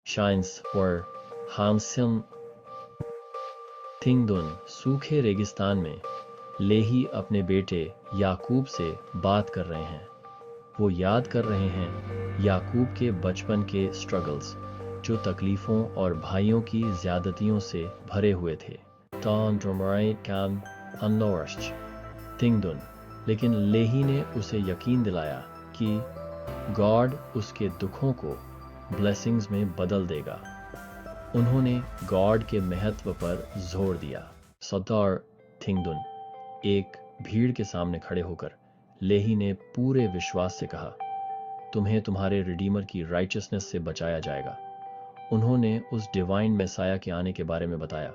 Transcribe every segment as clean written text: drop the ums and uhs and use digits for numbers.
Shines और हांसन थिंगदुन सूखे रेगिस्तान में लेही अपने बेटे याकूब से बात कर रहे हैं। वो याद कर रहे हैं याकूब के बचपन के स्ट्रगल्स जो तकलीफों और भाइयों की ज्यादतियों से भरे हुए थे। थिंगदुन, लेकिन लेही ने उसे यकीन दिलाया कि गॉड उसके दुखों को ब्लेसिंग्स में बदल देगा। उन्होंने गॉड के महत्व पर जोर दिया। सरदार थिंगदुन एक भीड़ के सामने खड़े होकर लेही ने पूरे विश्वास से कहा, तुम्हें तुम्हारे रिडीमर की राइचियसनेस से बचाया जाएगा। उन्होंने उस डिवाइन मेसाया के आने के बारे में बताया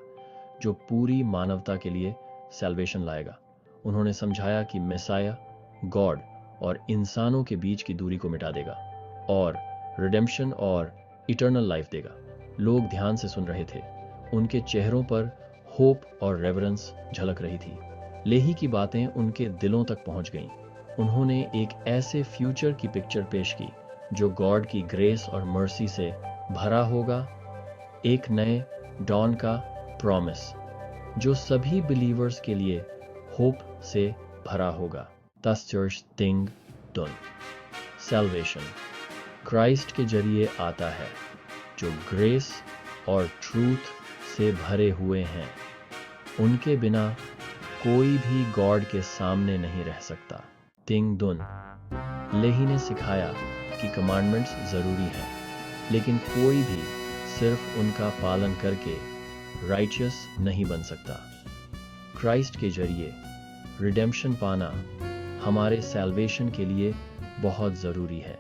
जो पूरी मानवता के लिए सैल्वेशन लाएगा। उन्होंने समझाया कि मेसाया गॉड और इंसानों के बीच की दूरी को मिटा देगा और रिडेम्पशन और इटर्नल लाइफ देगा। लोग ध्यान से सुन रहे थे। उनके चेहरों पर होप और रेवरेंस झलक रही थी। लेही की बातें उनके दिलों तक पहुंच गईं। उन्होंने एक ऐसे फ्यूचर की पिक्चर पेश की जो गॉड की ग्रेस और मर्सी से भरा होगा, एक नए डॉन का प्रॉमिस जो सभी बिलीवर्स के लिए होप से भरा होगा। थिंगदुन, सैल्वेशन क्राइस्ट के जरिए आता है जो ग्रेस और ट्रूथ से भरे हुए हैं। उनके बिना कोई भी गॉड के सामने नहीं रह सकता। थिंगदुन, लेही ने सिखाया कि कमांडमेंट्स जरूरी हैं, लेकिन कोई भी सिर्फ उनका पालन करके राइचियस नहीं बन सकता। क्राइस्ट के जरिए रिडेम्पशन पाना हमारे सैल्वेशन के लिए बहुत जरूरी है।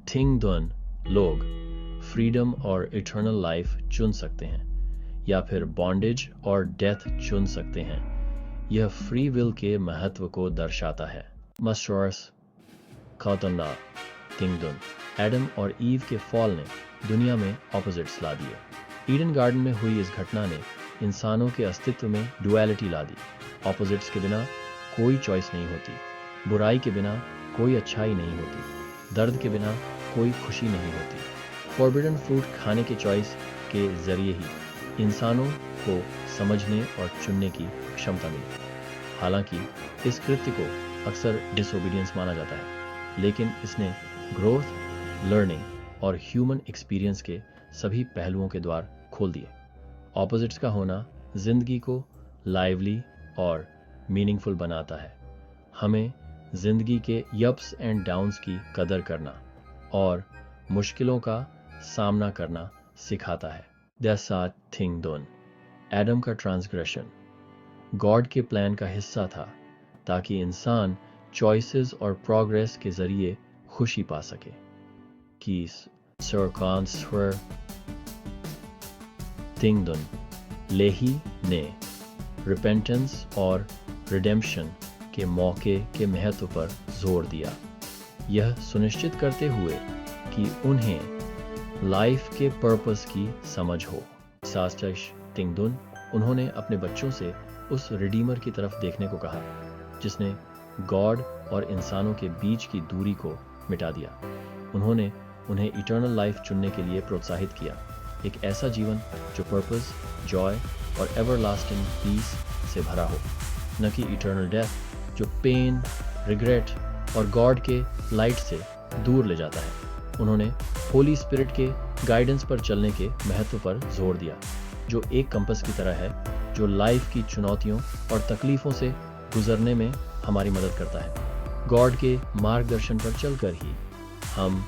थिंगदुन लोग फ्रीडम और इटर्नल लाइफ चुन सकते हैं या फिर बॉन्डेज और डेथ चुन सकते हैं। यह फ्री विल के महत्व को दर्शाता है। मस्टर्स खातन्ना थिंगदुन, एडम और ईव के फॉल ने दुनिया में ऑपोजिट्स ला दिए। ईडन गार्डन में हुई इस घटना ने इंसानों के अस्तित्व में डुअलिटी ला दी। ऑपोजिट्स के बिना कोई चॉइस नहीं होती, बुराई के बिना कोई अच्छाई नहीं होती, दर्द के बिना कोई खुशी नहीं होती। फॉरबिडन फ्रूट खाने के चॉइस के जरिए ही इंसानों को समझने और चुनने की क्षमता मिली। हालांकि इस कृत्य को अक्सर डिसोबीडियंस माना जाता है, लेकिन इसने ग्रोथ, लर्निंग और ह्यूमन एक्सपीरियंस के सभी पहलुओं के द्वार खोल दिए। ऑपोजिट्स का होना जिंदगी को लाइवली और मीनिंगफुल बनाता है। हमें जिंदगी के अप्स एंड डाउन्स की कदर करना और मुश्किलों का सामना करना सिखाता है। जैसा थिंगदुन, एडम का ट्रांसग्रेशन गॉड के प्लान का हिस्सा था ताकि इंसान चॉइसेस और प्रोग्रेस के जरिए खुशी पा सके। थिंगदुन, लेही ने रिपेंटेंस और रिडेम्पशन के मौके के महत्व पर जोर दिया, यह सुनिश्चित करते हुए कि उन्हें लाइफ के पर्पस की समझ हो। थिंगदुन, उन्होंने अपने बच्चों से उस रिडीमर की तरफ देखने को कहा जिसने गॉड और इंसानों के बीच की दूरी को मिटा दिया। उन्होंने उन्हें इटर्नल लाइफ चुनने के लिए प्रोत्साहित किया, एक ऐसा जीवन जो पर्पस, जॉय और एवरलास्टिंग पीस से भरा हो, न कि इटर्नल डेथ जो पेन, रिग्रेट और गॉड के लाइट से दूर ले जाता है। उन्होंने होली स्पिरिट के गाइडेंस पर चलने के महत्व पर जोर दिया, जो एक कंपस की तरह है जो लाइफ की चुनौतियों और तकलीफों से गुजरने में हमारी मदद करता है। गॉड के मार्गदर्शन पर चलकर ही हम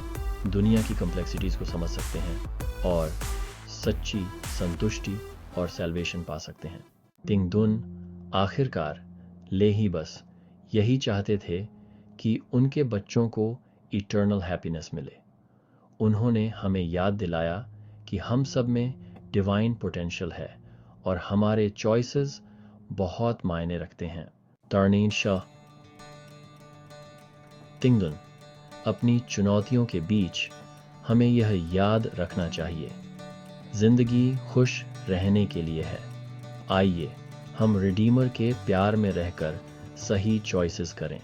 दुनिया की कॉम्प्लेक्सिटीज को समझ सकते हैं और सच्ची संतुष्टि और सैल्वेशन पा सकते हैं। थिंगदुन आखिरकार लेही बस यही चाहते थे कि उनके बच्चों को इटर्नल हैप्पीनेस मिले। उन्होंने हमें याद दिलाया कि हम सब में डिवाइन पोटेंशियल है और हमारे चॉइसेस बहुत मायने रखते हैं। थिंगदुन, अपनी चुनौतियों के बीच हमें यह याद रखना चाहिए, जिंदगी खुश रहने के लिए है। आइए हम रिडीमर के प्यार में रहकर सही चॉइसेस करें।